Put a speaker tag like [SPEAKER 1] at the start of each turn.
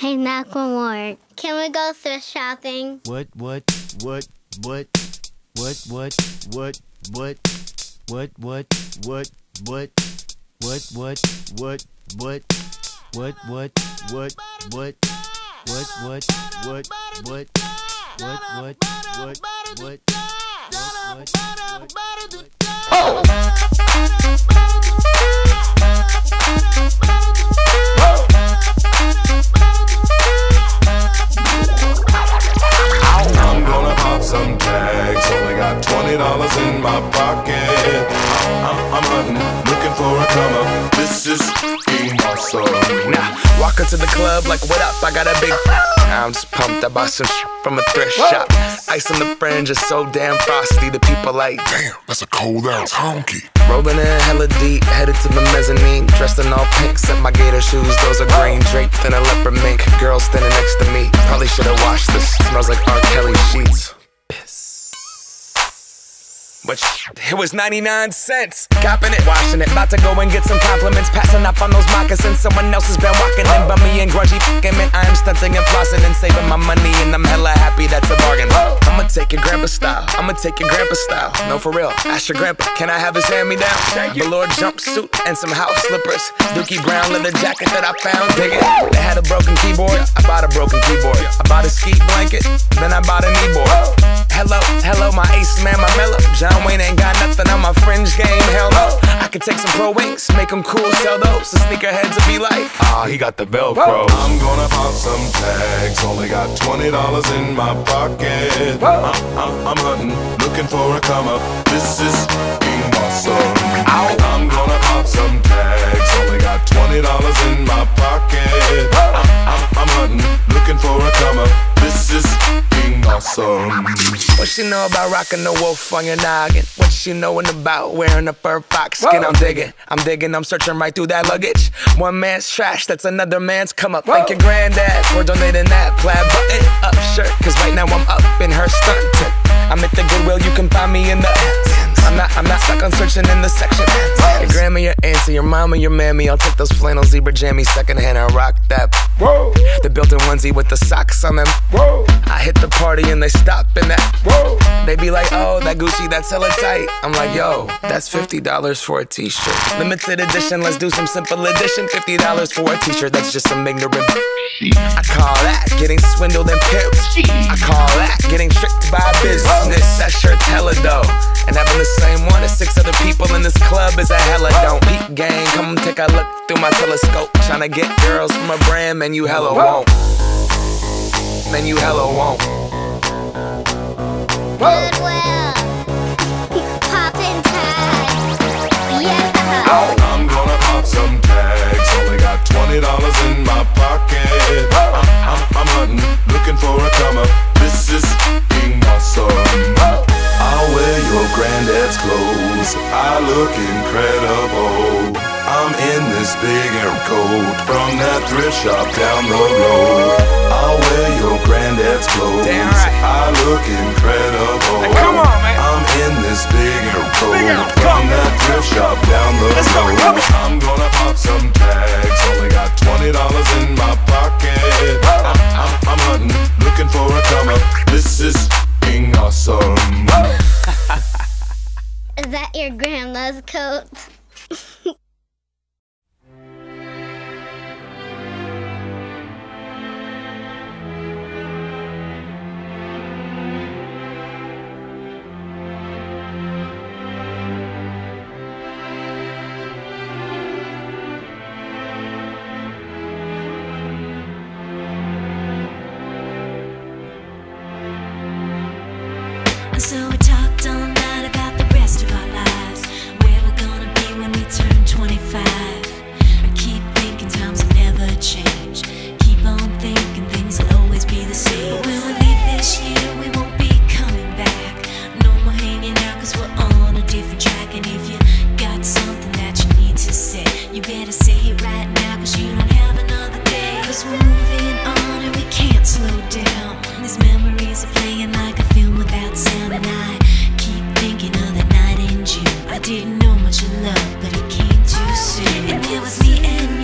[SPEAKER 1] Hey, knock one more. Can we go thrift shopping?
[SPEAKER 2] What?
[SPEAKER 3] I'm gonna pop some tags. Only got $20 in my pocket. I'm hunting, looking for a come up. This is fucking awesome.
[SPEAKER 4] Now, walk into the club like, what up? I got a big. I'm just pumped. I bought some from a thrift shop. Ice on the fringe is so damn frosty. The people like,
[SPEAKER 3] Damn, that's a cold ass honky.
[SPEAKER 4] rolling in hella deep, headed to the mezzanine. Dressed in all pink, set my gator shoes. Those are green, draped in a leopard mink. Girl standing next to me. Probably should've washed this. Smells like R. Kelly sheets. But it was 99 cents. Copping it, washing it, about to go and get some compliments. Passing up on those moccasins. Someone else has been walking in, bummy and grungy fucking man. I am stunting and flossing and saving my money, and I'm hella happy that's a bargain. I'ma take your grandpa style. I'ma take your grandpa style. No, for real. Ask your grandpa, can I have his hand-me-down? Velour jumpsuit and some house slippers. Dookie brown leather jacket that I found. Dig it. They had a broken keyboard. I bought a broken keyboard. I bought a ski blanket. Then I bought a kneeboard. Hello, my ace man, my mellow. John Wayne ain't got nothing on my fringe game, hell no. I could take some pro wings, make them cool, sell those. The sneakerheads will be like, he got the Velcro.
[SPEAKER 3] I'm gonna pop some tags. Only got $20 in my pocket. I'm hunting, looking for a come up. This is fucking awesome. I'm gonna pop some tags. Only got $20 in my pocket. I'm hunting, looking for a come up. This is fucking awesome.
[SPEAKER 4] What she know about rocking the wolf on your noggin? What she knowin' about wearing a fur fox skin? I'm digging, I'm searching right through that luggage. One man's trash, that's another man's come up. Thank your granddad for donating that plaid button up shirt. Cause right now I'm up in her stunt. I'm at the Goodwill, you can find me in the I'm not stuck on searching in the section. Your grandma, your auntie, your mama, your mammy. I'll take those flannel zebra jammies secondhand and rock that. The built-in onesie with the socks on them. I hit the party and they stop in that. They be like, oh, that Gucci, that's hella tight. I'm like, yo, that's $50 for a t-shirt. Limited edition, let's do some simple edition. $50 for a t-shirt, that's just some ignorant. I call that getting swindled and pimped. I call that getting tricked by business. That shirt's hella dope. And having the same one as 6 other people in this club is a hella don't. Peak gang, come take a look through my telescope. Tryna get girls from a brand, man, you hella won't. Man, you hella won't.
[SPEAKER 1] Goodwill. Poppin' tags. Yeah.
[SPEAKER 3] I'm gonna pop some tags. Only got $20 in my pocket. I'm hunting, looking for a come up. This is fucking awesome. I'll wear your granddad's clothes. I look incredible. I'm in this big air coat from that thrift shop down the road. I'll wear your granddad's clothes.
[SPEAKER 4] Damn right.
[SPEAKER 3] I look incredible.
[SPEAKER 4] Hey, come on, man.
[SPEAKER 3] I'm in this big air coat from that thrift shop down the road. I'm gonna pop some tags. Only got $20 in my pocket. I'm hunting, looking for a come up. This is fucking awesome.
[SPEAKER 1] Is that your grandma's coat?
[SPEAKER 5] So we talked all night about the rest of our lives, where we're gonna be when we turn 25. I keep thinking times will never change. Keep on thinking things will always be the same. But when we leave this year, we won't be coming back. No more hanging out cause we're on a different track. And if you got something that you need to say, you better say it right now cause you don't have another day. Cause we're moving on and we can't slow down. These memories are playing like a film without sound. And I keep thinking of the night in June. I didn't know much of love, but it came too soon. And it was me and you.